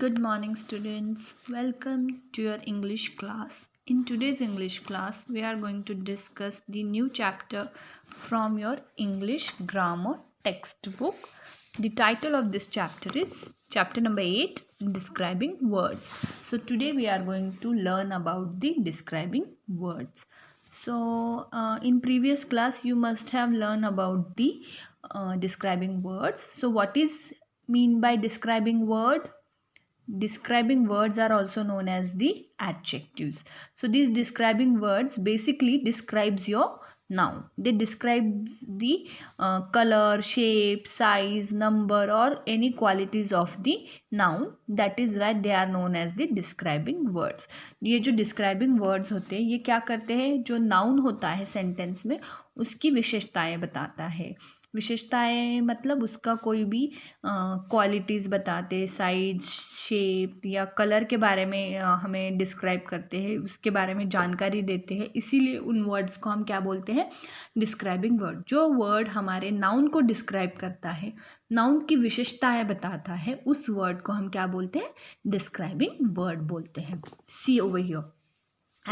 Good morning, students. Welcome to your English class. In today's English class, we are going to discuss the new chapter from your English grammar textbook. The title of this chapter is chapter number 8, Describing Words. So, today we are going to learn about the describing words. So, in previous class, you must have learned about the describing words. So, what is mean by describing word? Describing words are also known as the adjectives. So these describing words basically describes your noun. They describes the color, shape, size, number or any qualities of the noun. That is why they are known as the describing words. ये जो describing words होते हैं ये क्या करते हैं, जो noun होता है sentence में उसकी विशेषताएं बताता है. विशेषताएं मतलब उसका कोई भी क्वालिटीज़ बताते, साइज, शेप या कलर के बारे में हमें डिस्क्राइब करते हैं, उसके बारे में जानकारी देते हैं. इसीलिए उन वर्ड्स को हम क्या बोलते हैं, डिस्क्राइबिंग वर्ड. जो वर्ड हमारे नाउन को डिस्क्राइब करता है, नाउन की विशेषताएं बताता है, उस वर्ड को हम क्या बोलते हैं, डिस्क्राइबिंग वर्ड बोलते हैं. See over here,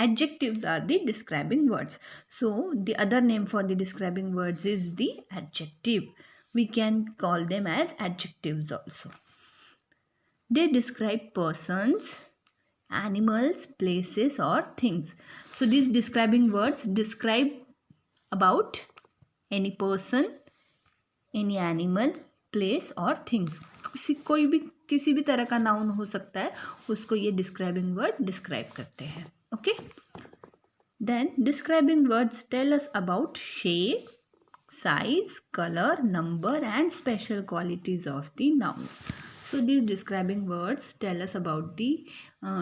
adjectives are the describing words. So the other name for the describing words is the adjective. We can call them as adjectives also. They describe persons, animals, places or things. So these describing words describe about any person, any animal, place or things. किसी भी तरह का noun हो सकता है, उसको ये describing word describe करते हैं. Okay, then describing words tell us about shape, size, color, number and special qualities of the noun. So these describing words tell us about the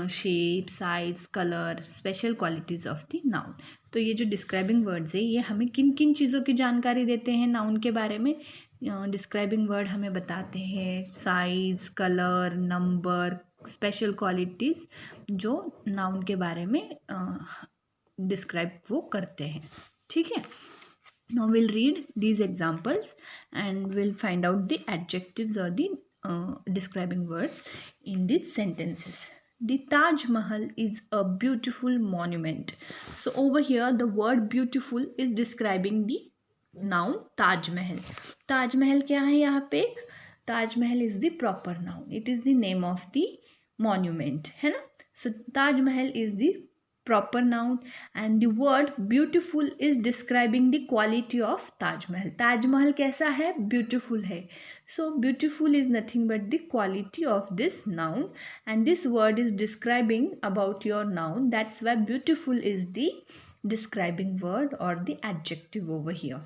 shape, size, color, special qualities of the noun. तो ये जो describing words है ये हमें किन किन चीज़ों की जानकारी देते हैं नाउन के बारे में. डिस्क्राइबिंग वर्ड हमें बताते हैं size, colour, number, special qualities जो नाउन के बारे में डिस्क्राइब वो करते हैं. ठीक है. Now we'll read these examples and we'll find out the adjectives or the describing words in these sentences. The Taj Mahal is a beautiful monument. So over here the word beautiful is describing the noun Taj Mahal. Taj Mahal क्या है यहाँ पे? Taj Mahal is the proper noun. It is the name of the monument, है ना. So Taj Mahal is the proper noun and the word beautiful is describing the quality of Taj Mahal. Taj Mahal कैसा है? Beautiful है. So beautiful is nothing but the quality of this noun and this word is describing about your noun. That's why beautiful is the describing word or the adjective over here.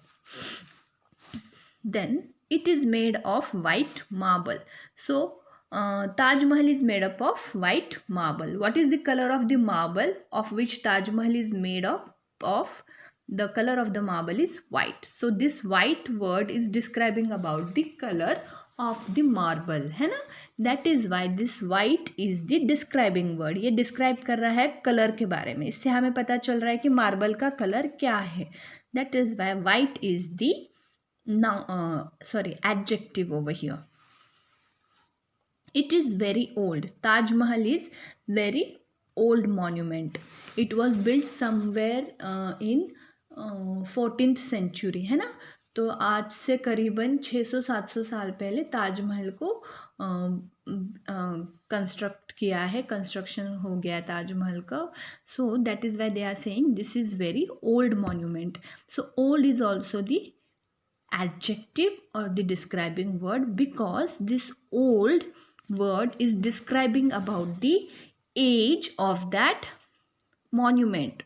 Then it is made of white marble. So Taj Mahal is made up of white marble. What is the color of the marble of which Taj Mahal is made up of? The color of the marble is white. So this white word is describing about the color of the marble, है ना. That is why this white is the describing word. ये describe कर रहा है colour के बारे में. इससे हमें पता चल रहा है कि मार्बल का कलर क्या है. That is why white is the adjective over here. It is very old. Taj Mahal is very old monument. It was built somewhere in 14th century, है ना. तो आज से करीबन 600-700 साल पहले ताजमहल को कंस्ट्रक्ट किया है, कंस्ट्रक्शन हो गया ताजमहल का. So that is why they are saying this is very old monument. So old is also the adjective or the describing word because this old word is describing about the age of that monument,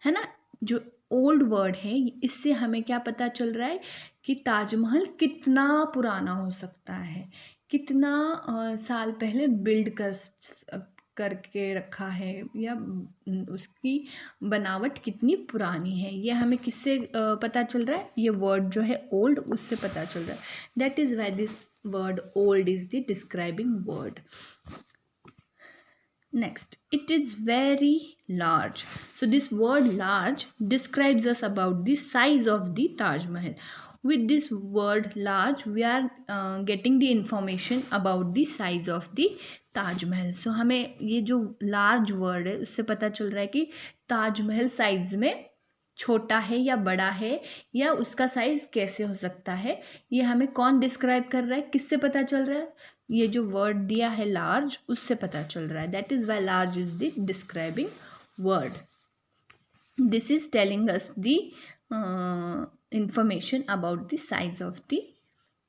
है ना. जो old word है इससे हमें क्या पता चल रहा है कि ताजमहल कितना पुराना हो सकता है, कितना साल पहले बिल्ड करके रखा है या उसकी बनावट कितनी पुरानी है. ये हमें किससे पता चल रहा है? ये वर्ड जो है ओल्ड उससे पता चल रहा है. That is why this word old is the describing word. Next, it is very large. So this word large describes us about the size of the Taj Mahal. with this word large we are getting the information about the size of the Taj Mahal. So हमें ये जो large word है उससे पता चल रहा है कि ताजमहल साइज में छोटा है या बड़ा है या उसका साइज कैसे हो सकता है. ये हमें कौन डिस्क्राइब कर रहा है, किससे पता चल रहा है, ये जो वर्ड दिया है लार्ज उससे पता चल रहा है. That is why large is the describing word. This is telling us the information about the size of the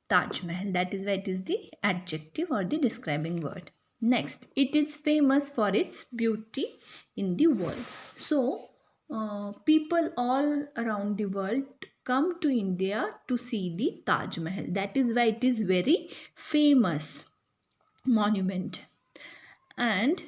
Taj Mahal. That is why it is the adjective or the describing word. Next, it is famous for its beauty in the world. So, people all around the world come to India to see the Taj Mahal. That is why it is very famous monument. And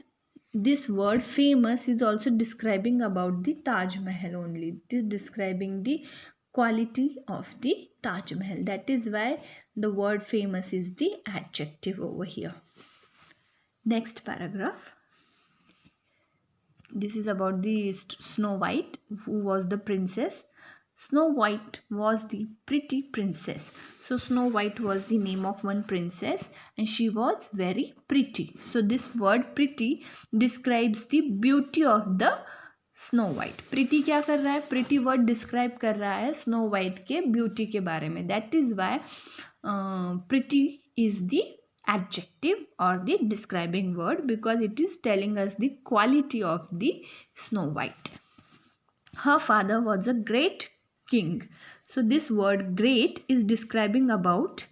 this word famous is also describing about the Taj Mahal only. It is describing the quality of the Taj Mahal. That is why the word famous is the adjective over here. Next paragraph. This is about the Snow White, who was the princess. Snow White was the pretty princess. So Snow White was the name of one princess and she was very pretty. So this word pretty describes the beauty of the Snow White. Pretty क्या कर रहा है, pretty word describe कर रहा है Snow White के beauty के बारे में. That is why pretty is the adjective or the describing word, because it is telling us the quality of the Snow White. Her father was a great king. So this word great is describing about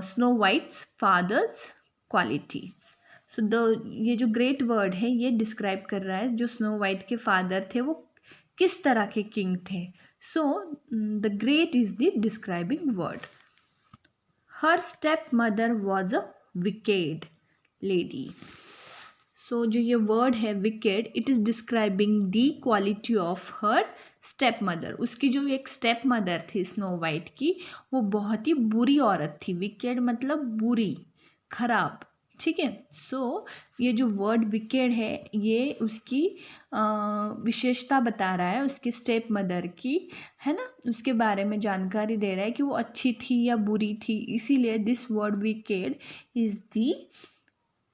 Snow White's father's qualities. So ये जो great word है ये describe कर रहा है जो Snow White के father थे वो किस तरह के king थे. So the great is the describing word. Her stepmother was a wicked lady. So जो ये word है wicked, it is describing the quality of her stepmother. उसकी जो एक stepmother थी Snow White की वो बहुत ही बुरी औरत थी. wicked मतलब बुरी, खराब, ठीक है. सो ये जो वर्ड wicked है ये उसकी विशेषता बता रहा है उसकी स्टेप मदर की, है ना. उसके बारे में जानकारी दे रहा है कि वो अच्छी थी या बुरी थी. इसीलिए this word wicked is the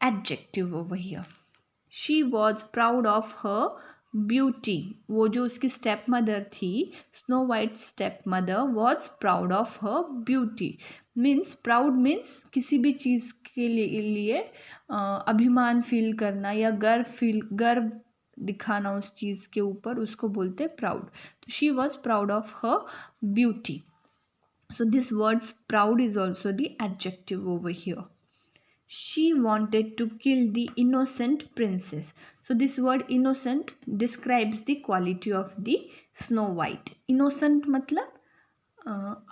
adjective over here. She was proud of her beauty. वो जो उसकी स्टेप मदर थी Snow White step mother was proud of her beauty. Means proud means किसी भी चीज़ के लिए अभिमान फील करना या गर्व दिखाना उस चीज़ के ऊपर, उसको बोलते प्राउड. तो she was proud of her beauty. So this word proud is also the adjective over here. She wanted to kill the innocent princess. So this word innocent describes the quality of the Snow White. Innocent मतलब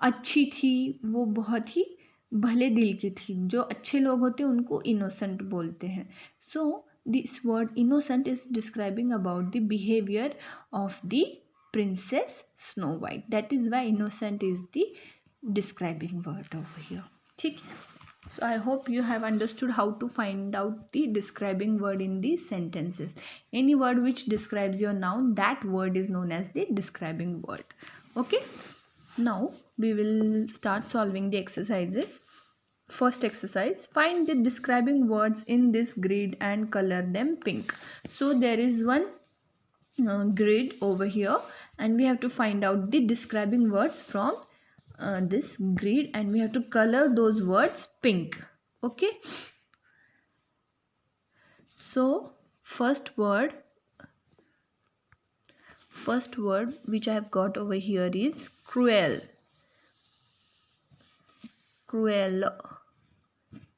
अच्छी थी, वो बहुत ही भले दिल की थी. जो अच्छे लोग होते हैं उनको innocent बोलते हैं. So this word innocent is describing about the behavior of the princess Snow White. That is why innocent is the describing word over here. ठीक है. So I hope you have understood how to find out the describing word in these sentences. Any word which describes your noun, that word is known as the describing word. Okay. Now we will start solving the exercises. First exercise, find the describing words in this grid and color them pink. So there is one grid over here and we have to find out the describing words from this grid and we have to color those words pink. Okay. So first word which I have got over here is cruel. Cruel.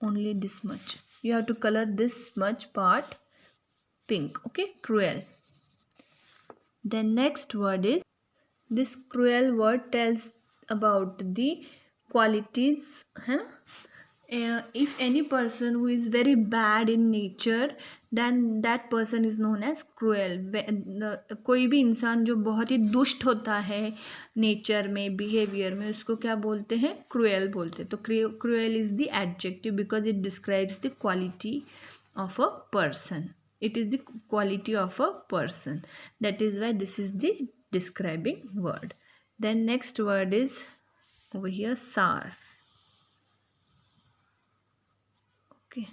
Only this much. You have to color this much part pink. Okay. Cruel. Then next word is, this cruel word tells about the qualities, है ना. If any person who is very bad in nature, then that person is known as cruel. कोई भी इंसान जो बहुत ही दुष्ट होता है नेचर में, बिहेवियर में, उसको क्या बोलते हैं, क्रूएल बोलते हैं. तो cruel is the adjective because it describes the quality of a person. It is the quality of a person. That is why this is the describing word. Then next word is over here, SAR. Okay.